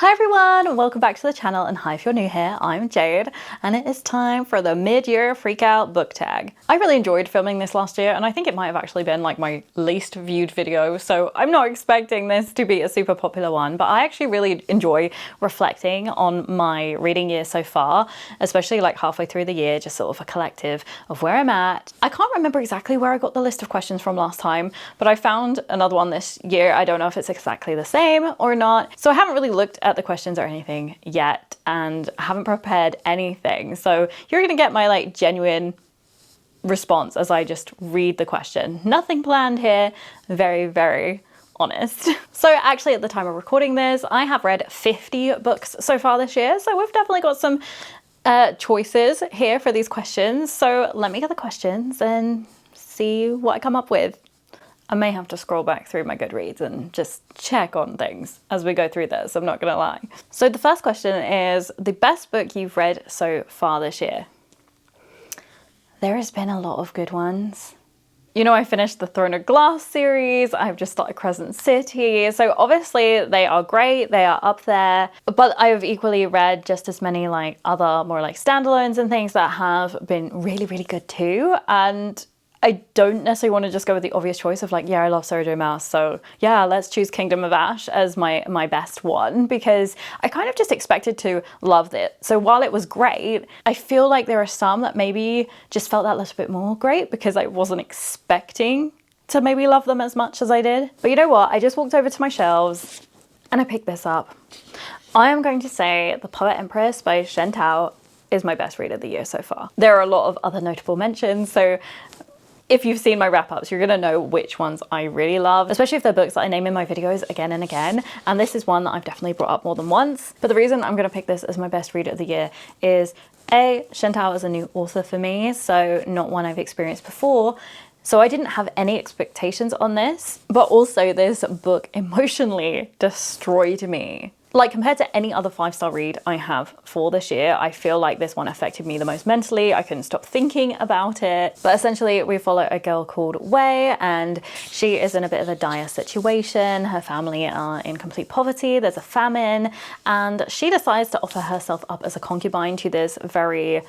Hi everyone, welcome back to the channel, and hi if you're new here, I'm Jade, and it is time for the mid-year Freakout book tag. I really enjoyed filming this last year, and I think it might have actually been like my least viewed video, so I'm not expecting this to be a super popular one, but I actually really enjoy reflecting on my reading year so far, especially like halfway through the year, just sort of a collective of where I'm at. I can't remember exactly where I got the list of questions from last time, but I found another one this year. I don't know if it's exactly the same or not, so I haven't really looked at the questions or anything yet, and I haven't prepared anything, so you're gonna get my like genuine response as I just read the question. Nothing planned here, very honest. So actually at the time of recording this, I have read 50 books so far this year, so we've definitely got some choices here for these questions. So let me get the questions and see what I come up with. I may have to scroll back through my Goodreads and just check on things as we go through this, I'm not gonna lie. So the first question is the best book you've read so far this year. There has been a lot of good ones. You know, I finished the Throne of Glass series, I've just started Crescent City, so obviously they are great, they are up there, but I've equally read just as many like other more like standalones and things that have been really good too, and I don't necessarily want to just go with the obvious choice of like, yeah, I love Sarah J. Maas, so yeah, let's choose Kingdom of Ash as my best one, because I kind of just expected to love it. So while it was great, I feel like there are some that maybe just felt that little bit more great because I wasn't expecting to maybe love them as much as I did. But you know what? I just walked over to my shelves and I picked this up. I am going to say The Poet Empress by Shen Tao is my best read of the year so far. There are a lot of other notable mentions, so if you've seen my wrap-ups, you're gonna know which ones I really love, especially if they're books that I name in my videos again and again. And this is one that I've definitely brought up more than once. But the reason I'm gonna pick this as my best read of the year is A, Shen Tao is a new author for me, so not one I've experienced before. So I didn't have any expectations on this, but also this book emotionally destroyed me. Like, compared to any other 5-star read I have for this year, I feel like this one affected me the most mentally. I couldn't stop thinking about it. But essentially, we follow a girl called Wei, and she is in a bit of a dire situation. Her family are in complete poverty. There's a famine, and she decides to offer herself up as a concubine to this very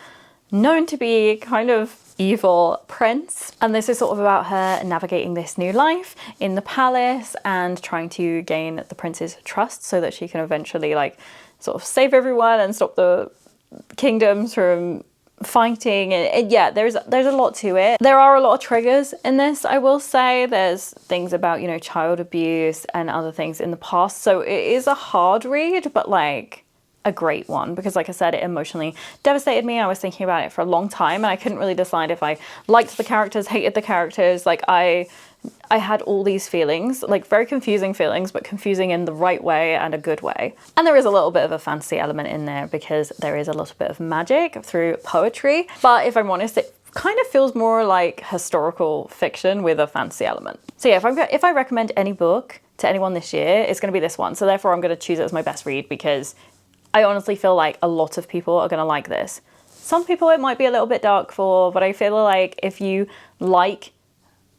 known to be kind of evil prince. And this is sort of about her navigating this new life in the palace and trying to gain the prince's trust so that she can eventually like sort of save everyone and stop the kingdoms from fighting. And yeah, there's a lot to it. There are a lot of triggers in this, I will say. There's things about, you know, child abuse and other things in the past. So it is a hard read, but like a great one, because like I said, it emotionally devastated me. I was thinking about it for a long time and I couldn't really decide if I liked the characters, hated the characters. Like I had all these feelings, like very confusing feelings, but confusing in the right way and a good way. And there is a little bit of a fantasy element in there because there is a little bit of magic through poetry. But if I'm honest, it kind of feels more like historical fiction with a fantasy element. So yeah, if I recommend any book to anyone this year, it's going to be this one. So therefore I'm going to choose it as my best read because I honestly feel like a lot of people are going to like this. Some people it might be a little bit dark for, but I feel like if you like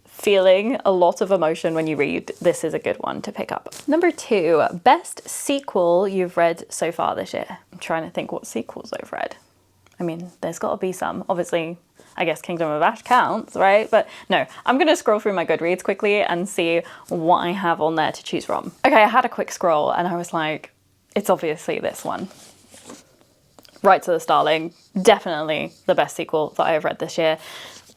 feeling a lot of emotion when you read, this is a good one to pick up. Number 2, best sequel you've read so far this year. I'm trying to think what sequels I've read. I mean, there's got to be some. Obviously, I guess Kingdom of Ash counts, right? But no, I'm going to scroll through my Goodreads quickly and see what I have on there to choose from. Okay, I had a quick scroll and I was like, it's obviously this one. Right to the Starling, definitely the best sequel that I have read this year.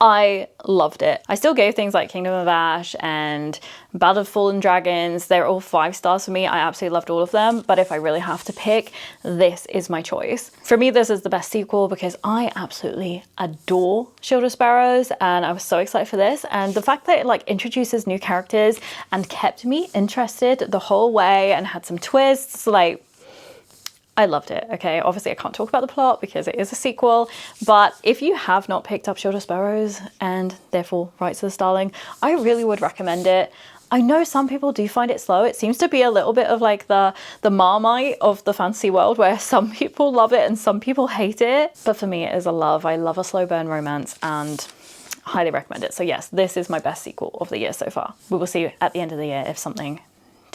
I loved it. I still gave things like Kingdom of Ash and Ballad of Fallen Dragons. They're all 5 stars for me. I absolutely loved all of them. But if I really have to pick, this is my choice. For me, this is the best sequel because I absolutely adore Shield of Sparrows and I was so excited for this. And the fact that it like introduces new characters and kept me interested the whole way and had some twists, like, I loved it, okay? Obviously, I can't talk about the plot because it is a sequel, but if you have not picked up Shield of Sparrows and therefore Rights of the Starling, I really would recommend it. I know some people do find it slow. It seems to be a little bit of like the Marmite of the fantasy world where some people love it and some people hate it. But for me, it is a love. I love a slow burn romance and highly recommend it. So yes, this is my best sequel of the year so far. We will see at the end of the year if something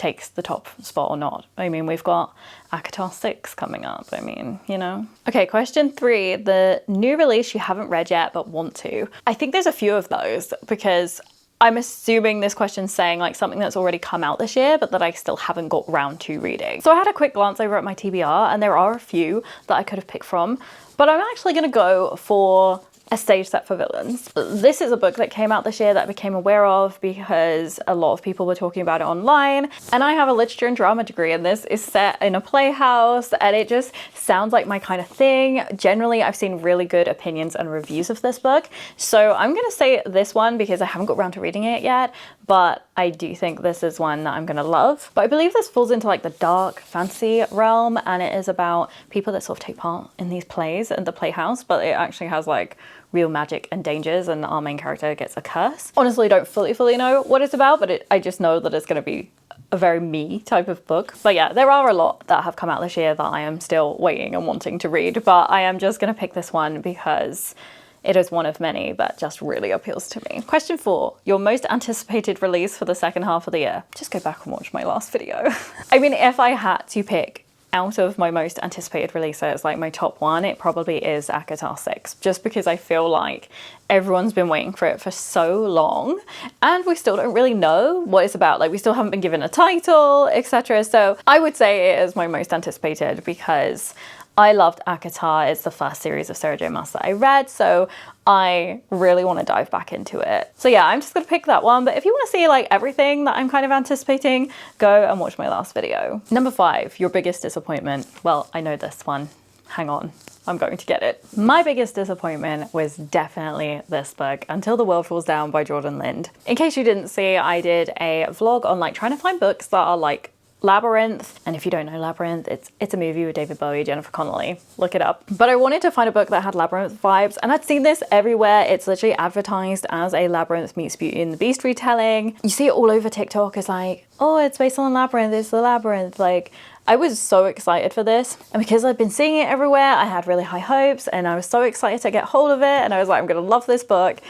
takes the top spot or not. I mean, we've got ACOTAR 6 coming up. I mean, you know. Okay, question 3, the new release you haven't read yet but want to. I think there's a few of those because I'm assuming this question's saying like something that's already come out this year but that I still haven't got round to reading. So I had a quick glance over at my TBR and there are a few that I could have picked from, but I'm actually gonna go for A Stage Set for Villains. This is a book that came out this year that I became aware of because a lot of people were talking about it online, and I have a literature and drama degree and this is set in a playhouse and it just sounds like my kind of thing. Generally, I've seen really good opinions and reviews of this book, so I'm gonna say this one because I haven't got around to reading it yet, but I do think this is one that I'm gonna love. But I believe this falls into like the dark fantasy realm, and it is about people that sort of take part in these plays at the playhouse, but it actually has like real magic and dangers, and our main character gets a curse. Honestly, don't fully know what it's about, but I just know that it's going to be a very me type of book. But yeah, there are a lot that have come out this year that I am still waiting and wanting to read, but I am just going to pick this one because it is one of many that just really appeals to me. Question 4, your most anticipated release for the second half of the year. Just go back and watch my last video. I mean, if I had to pick out of my most anticipated releases, like my top one, it probably is ACOTAR 6, just because I feel like everyone's been waiting for it for so long and we still don't really know what it's about. Like, we still haven't been given a title, etc. So I would say it is my most anticipated because I loved ACOTAR. It's the first series of Sarah J. Maas that I read, so I really want to dive back into it. So yeah, I'm just gonna pick that one, but if you want to see like everything that I'm kind of anticipating, go and watch my last video. Number 5, your biggest disappointment. Well, I know this one. Hang on, I'm going to get it. My biggest disappointment was definitely this book, Until the World Falls Down by Jordan Lind. In case you didn't see, I did a vlog on like trying to find books that are like Labyrinth, and if you don't know Labyrinth, it's a movie with David Bowie, Jennifer Connelly, look it up. But I wanted to find a book that had Labyrinth vibes, and I'd seen this everywhere. It's literally advertised as a Labyrinth meets Beauty and the Beast retelling. You see it all over TikTok. It's like, oh, it's based on Labyrinth, it's the Labyrinth. Like, I was so excited for this, and because I'd been seeing it everywhere, I had really high hopes and I was so excited to get hold of it, and I was like, I'm gonna love this book,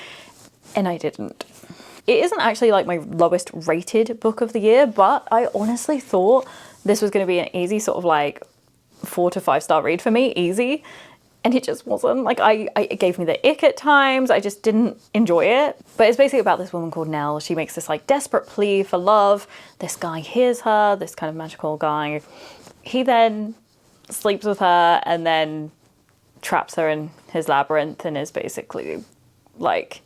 and I didn't. It isn't actually like my lowest rated book of the year, but I honestly thought this was going to be an easy sort of like 4 to 5 star read for me, easy. And it just wasn't. Like, it gave me the ick at times. I just didn't enjoy it. But it's basically about this woman called Nell. She makes this like desperate plea for love. This guy hears her, this kind of magical guy. He then sleeps with her and then traps her in his labyrinth and is basically like,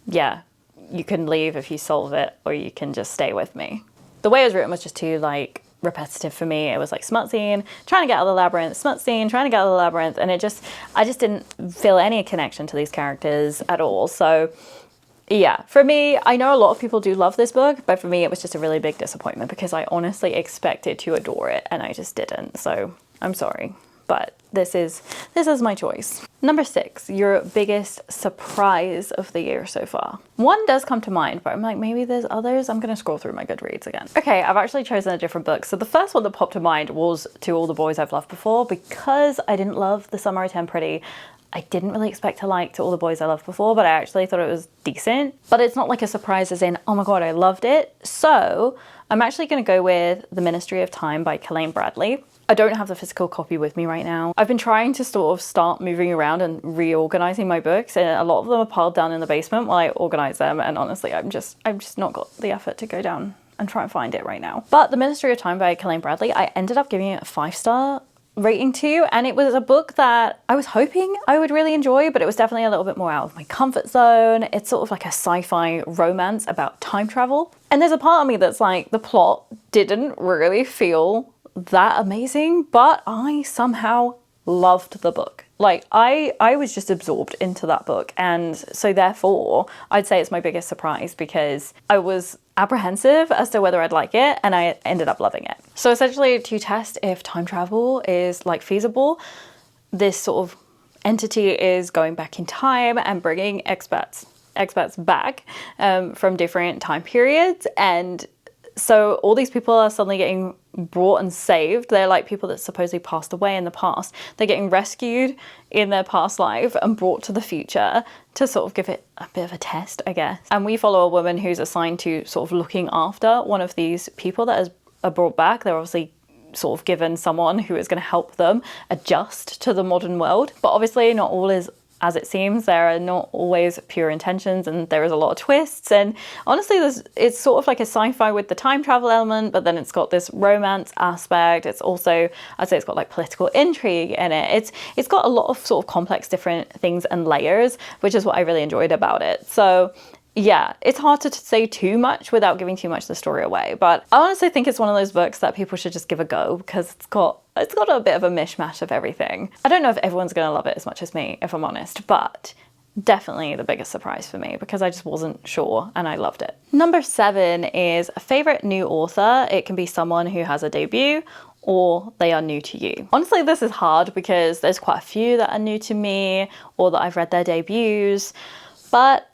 yeah, you can leave if you solve it, or you can just stay with me. The way it was written was just too like repetitive for me. It was like smut scene, trying to get out of the labyrinth, smut scene, trying to get out of the labyrinth, and I just didn't feel any connection to these characters at all. So yeah, for me, I know a lot of people do love this book, but for me it was just a really big disappointment because I honestly expected to adore it and I just didn't. So I'm sorry, but this is my choice. Number 6, your biggest surprise of the year so far. One does come to mind, but I'm like, maybe there's others. I'm gonna scroll through my Goodreads again. Okay, I've actually chosen a different book. So the first one that popped to mind was To All the Boys I've Loved Before, because I didn't love The Summer I Turned Pretty. I didn't really expect to like To All the Boys I Loved Before, but I actually thought it was decent. But it's not like a surprise as in, oh my god, I loved it. So I'm actually gonna go with The Ministry of Time by Kelaine Bradley. I don't have the physical copy with me right now. I've been trying to sort of start moving around and reorganizing my books, and a lot of them are piled down in the basement while I organize them, and honestly, I've just not got the effort to go down and try and find it right now. But The Ministry of Time by Kelaine Bradley, I ended up giving it a 5-star rating to, and it was a book that I was hoping I would really enjoy, but it was definitely a little bit more out of my comfort zone. It's sort of like a sci-fi romance about time travel, and there's a part of me that's like, the plot didn't really feel that amazing, but I somehow loved the book. Like, I was just absorbed into that book, and so therefore I'd say it's my biggest surprise because I was apprehensive as to whether I'd like it, and I ended up loving it. So essentially, to test if time travel is like feasible, this sort of entity is going back in time and bringing experts back from different time periods, and so all these people are suddenly getting brought and saved. They're like people that supposedly passed away in the past. They're getting rescued in their past life and brought to the future to sort of give it a bit of a test, I guess. And we follow a woman who's assigned to sort of looking after one of these people that are brought back. They're obviously sort of given someone who is going to help them adjust to the modern world. But obviously not all is as it seems. There are not always pure intentions, and there is a lot of twists. And honestly, it's sort of like a sci-fi with the time travel element, but then it's got this romance aspect. It's also, I'd say it's got like political intrigue in it. It's got a lot of sort of complex different things and layers, which is what I really enjoyed about it. So yeah, it's hard to say too much without giving too much of the story away, but I honestly think it's one of those books that people should just give a go, because it's got a bit of a mishmash of everything. I don't know if everyone's gonna love it as much as me, if I'm honest, but definitely the biggest surprise for me because I just wasn't sure and I loved it. Number 7 is a favorite new author. It can be someone who has a debut or they are new to you. Honestly, this is hard because there's quite a few that are new to me or that I've read their debuts, but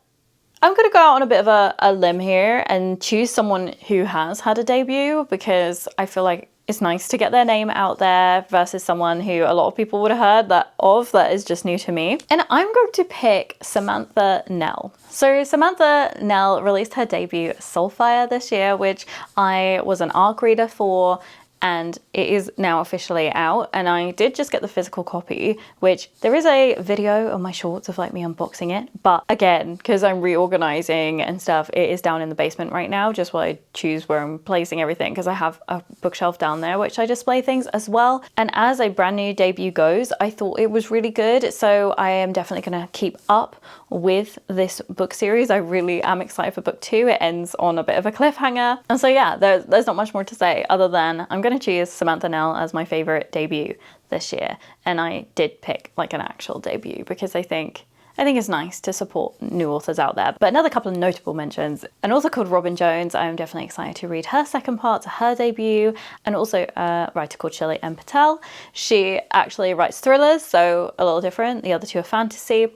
I'm gonna go out on a bit of a limb here and choose someone who has had a debut, because I feel like it's nice to get their name out there versus someone who a lot of people would have heard that is just new to me. And I'm going to pick Samantha Nell. So Samantha Nell released her debut Soulfire this year, which I was an ARC reader for, and it is now officially out. And I did just get the physical copy, which there is a video on my shorts of like me unboxing it. But again, because I'm reorganizing and stuff, it is down in the basement right now, just while I choose where I'm placing everything, because I have a bookshelf down there, which I display things as well. And as a brand new debut goes, I thought it was really good. So I am definitely gonna keep up with this book series. I really am excited for book 2. It ends on a bit of a cliffhanger. And so yeah, there's not much more to say other than I'm gonna choose Samantha Nell as my favorite debut this year. And I did pick like an actual debut because I think it's nice to support new authors out there. But another couple of notable mentions, an author called Robin Jones. I am definitely excited to read her second part to her debut, and also a writer called Shelley M. Patel. She actually writes thrillers, so a little different. The other two are fantasy.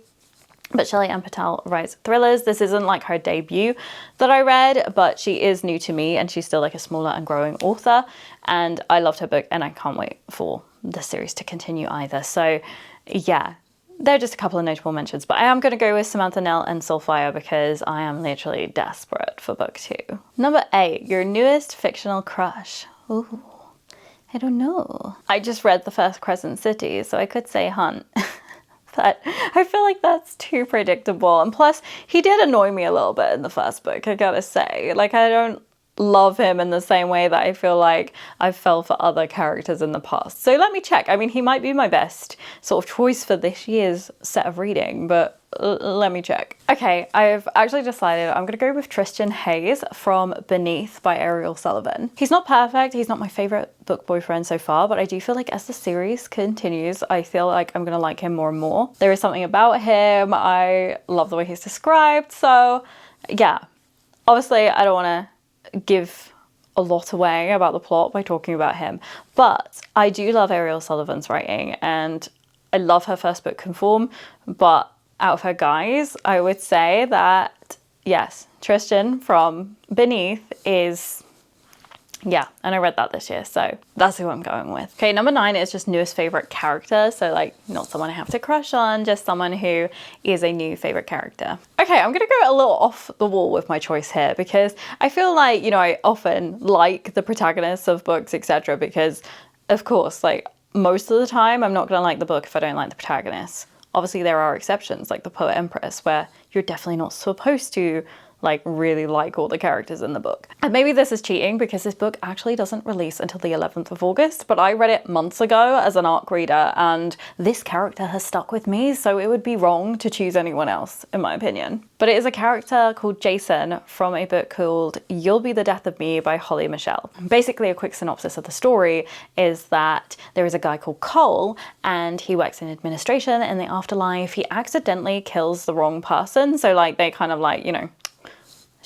But Shelley M. Patel writes thrillers. This isn't like her debut that I read, but she is new to me and she's still like a smaller and growing author. And I loved her book and I can't wait for the series to continue either. So yeah, they're just a couple of notable mentions, but I am going to go with Samantha Nell and Soulfire because I am literally desperate for book 2. Number 8, your newest fictional crush. Ooh, I don't know. I just read the first Crescent City, so I could say Hunt. But I feel like that's too predictable. And plus, he did annoy me a little bit in the first book, I gotta say. Like, I don't love him in the same way that I feel like I fell for other characters in the past. So let me check. I mean, he might be my best sort of choice for this year's set of reading, but let me check. Okay, I've actually decided I'm gonna go with Tristan Hayes from Beneath by Ariel Sullivan. He's not perfect, he's not my favorite book boyfriend so far, but I do feel like as the series continues, I feel like I'm gonna like him more and more. There is something about him, I love the way he's described, so yeah. Obviously, I don't wanna give a lot away about the plot by talking about him, but I do love Ariel Sullivan's writing and I love her first book Conform, but out of her guys, I would say that yes, Tristan from Beneath is, yeah, and I read that this year, so that's who I'm going with. Okay, number 9 is just newest favorite character, so like not someone I have to crush on, just someone who is a new favorite character. Okay, I'm gonna go a little off the wall with my choice here because I feel like, you know, I often like the protagonists of books, etc. because of course, like most of the time, I'm not gonna like the book if I don't like the protagonist. Obviously there are exceptions like the Poet Empress where you're definitely not supposed to like really like all the characters in the book. And maybe this is cheating because this book actually doesn't release until the 11th of August, but I read it months ago as an ARC reader and this character has stuck with me, so it would be wrong to choose anyone else in my opinion. But it is a character called Jason from a book called You'll Be the Death of Me by Holly Michelle. Basically a quick synopsis of the story is that there is a guy called Cole and he works in administration in the afterlife. He accidentally kills the wrong person, so like they kind of like, you know,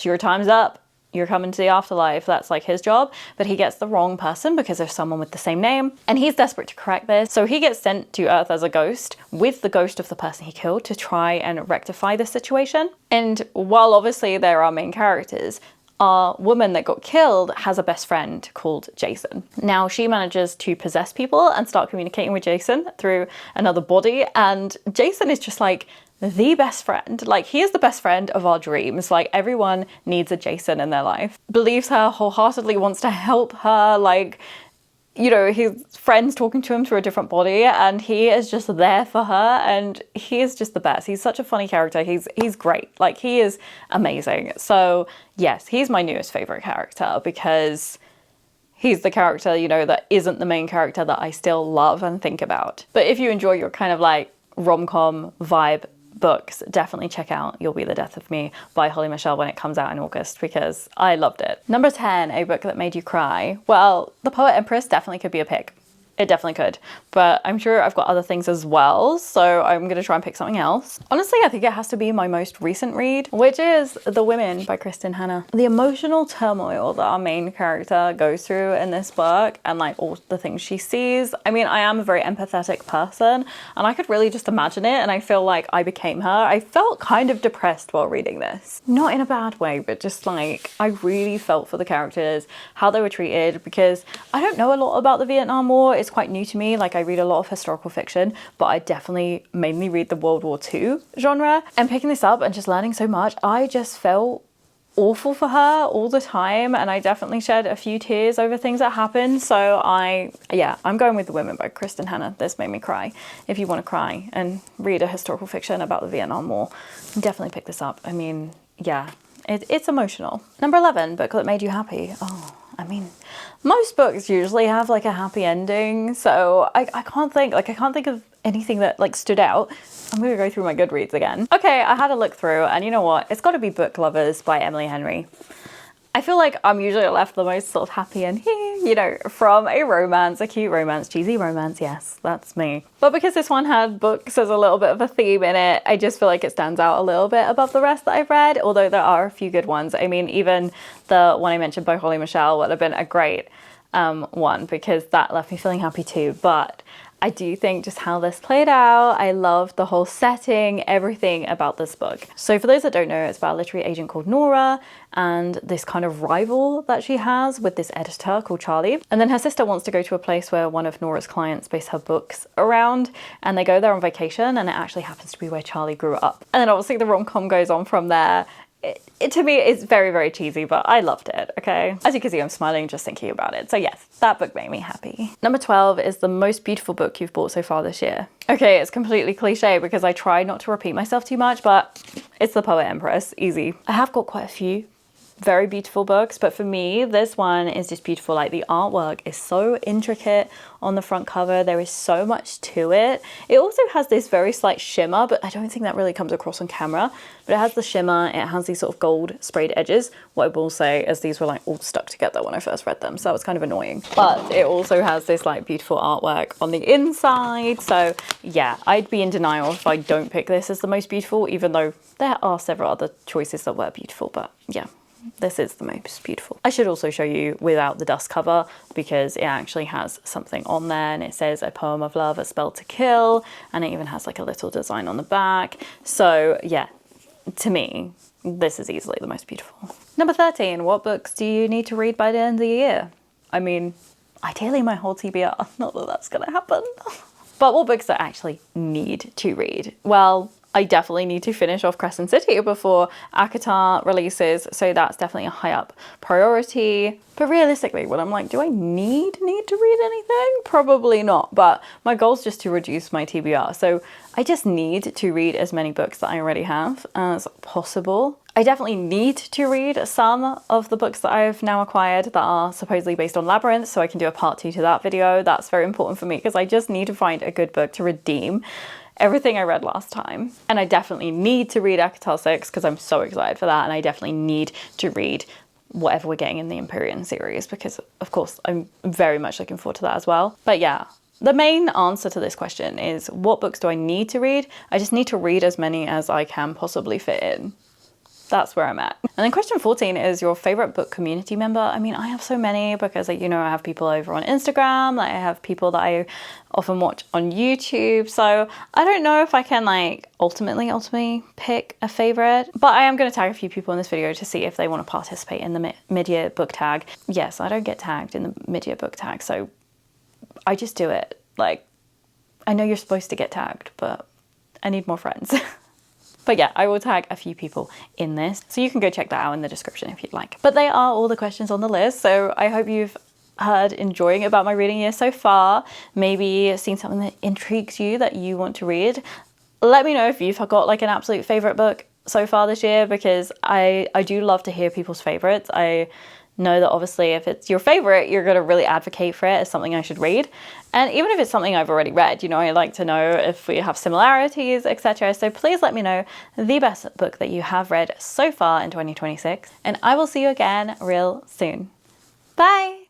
your time's up, you're coming to the afterlife, that's like his job, but he gets the wrong person because there's someone with the same name and he's desperate to correct this, so he gets sent to Earth as a ghost with the ghost of the person he killed to try and rectify the situation. And while obviously there are main characters, our woman that got killed has a best friend called Jason. Now she manages to possess people and start communicating with Jason through another body, and Jason is just like the best friend. Like, he is the best friend of our dreams. Like, everyone needs a Jason in their life. Believes her wholeheartedly, wants to help her, like, you know, his friend's talking to him through a different body and he is just there for her, and he is just the best. He's such a funny character. He's great. Like, he is amazing. So yes, he's my newest favorite character because he's the character, you know, that isn't the main character that I still love and think about. But if you enjoy your kind of like rom-com vibe books, definitely check out You'll Be the Death of Me by Holly Michelle when it comes out in August, because I loved it. Number 10, a book that made you cry. Well, The Poet Empress definitely could be a pick. It definitely could, but I'm sure I've got other things as well, so I'm gonna try and pick something else. Honestly, I think it has to be my most recent read, which is The Women by Kristen Hanna. The emotional turmoil that our main character goes through in this book, and like all the things she sees. I mean, I am a very empathetic person, and I could really just imagine it, and I feel like I became her. I felt kind of depressed while reading this. Not in a bad way, but just like, I really felt for the characters, how they were treated, because I don't know a lot about the Vietnam War. It's quite new to me. Like, I read a lot of historical fiction, but I definitely mainly read the World War II genre. And picking this up and just learning so much, I just felt awful for her all the time, and I definitely shed a few tears over things that happened. So I'm going with The Women by Kristen Hanna. This made me cry. If you want to cry and read a historical fiction about the Vietnam War, definitely pick this up. I mean, yeah, it's emotional. Number 11, book that made you happy. Oh, I mean, most books usually have like a happy ending, so I can't think of anything that like stood out. I'm gonna go through my Goodreads again. Okay, I had a look through, and you know what? It's got to be Book Lovers by Emily Henry. I feel like I'm usually left the most sort of happy and you know, from a romance, a cute romance, cheesy romance. Yes, that's me. But because this one had books as a little bit of a theme in it, I just feel like it stands out a little bit above the rest that I've read, although there are a few good ones. I mean, even the one I mentioned by Holly Michelle would have been a great one, because that left me feeling happy too. But I do think just how this played out, I loved the whole setting, everything about this book. So for those that don't know, it's about a literary agent called Nora and this kind of rival that she has with this editor called Charlie. And then her sister wants to go to a place where one of Nora's clients base her books around, and they go there on vacation, and it actually happens to be where Charlie grew up. And then obviously the rom-com goes on from there. It to me, it's very, very cheesy, but I loved it, okay? As you can see, I'm smiling just thinking about it. So yes, that book made me happy. Number 12 is the most beautiful book you've bought so far this year. Okay, it's completely cliche because I try not to repeat myself too much, but it's The Poet Empress, easy. I have got quite a few very beautiful books, but for me, this one is just beautiful. Like, the artwork is so intricate on the front cover. There is so much to it. It also has this very slight shimmer, but I don't think that really comes across on camera. But it has the shimmer, it has these sort of gold sprayed edges. What I will say is these were like all stuck together when I first read them, so that was kind of annoying. But it also has this like beautiful artwork on the inside. So yeah, I'd be in denial if I don't pick this as the most beautiful, even though there are several other choices that were beautiful, but yeah. This is the most beautiful. I should also show you without the dust cover, because it actually has something on there, and it says a poem of love, a spell to kill, and it even has like a little design on the back. So yeah, to me, this is easily the most beautiful. Number 13, what books do you need to read by the end of the year? I mean, ideally my whole TBR, not that that's gonna happen. But what books do I actually need to read? Well, I definitely need to finish off Crescent City before ACOTAR releases, so that's definitely a high up priority. But realistically, when I'm like, do I need to read anything? Probably not, but my goal is just to reduce my TBR. So I just need to read as many books that I already have as possible. I definitely need to read some of the books that I've now acquired that are supposedly based on Labyrinth, so I can do a part 2 to that video. That's very important for me because I just need to find a good book to redeem everything I read last time. And I definitely need to read ACOTAR 6 because I'm so excited for that, and I definitely need to read whatever we're getting in the Empyrean series because, of course, I'm very much looking forward to that as well. But yeah, the main answer to this question is, what books do I need to read? I just need to read as many as I can possibly fit in. that's where I'm at. And then question 14 is your favorite book community member. I mean, I have so many because, like, you know, I have people over on Instagram, like I have people that I often watch on YouTube. So I don't know if I can like ultimately pick a favorite, but I am going to tag a few people in this video to see if they want to participate in the mid-year book tag. Yes, I don't get tagged in the mid-year book tag, so I just do it. Like, I know you're supposed to get tagged, but I need more friends. But yeah, I will tag a few people in this, so you can go check that out in the description if you'd like. But they are all the questions on the list, so I hope you've heard enjoying about my reading year so far. Maybe seen something that intrigues you that you want to read. Let me know if you've got like an absolute favorite book so far this year, because I do love to hear people's favorites. I know that obviously if it's your favorite, you're going to really advocate for it as something I should read. And even if it's something I've already read, you know, I like to know if we have similarities, etc. So please let me know the best book that you have read so far in 2026. And I will see you again real soon. Bye!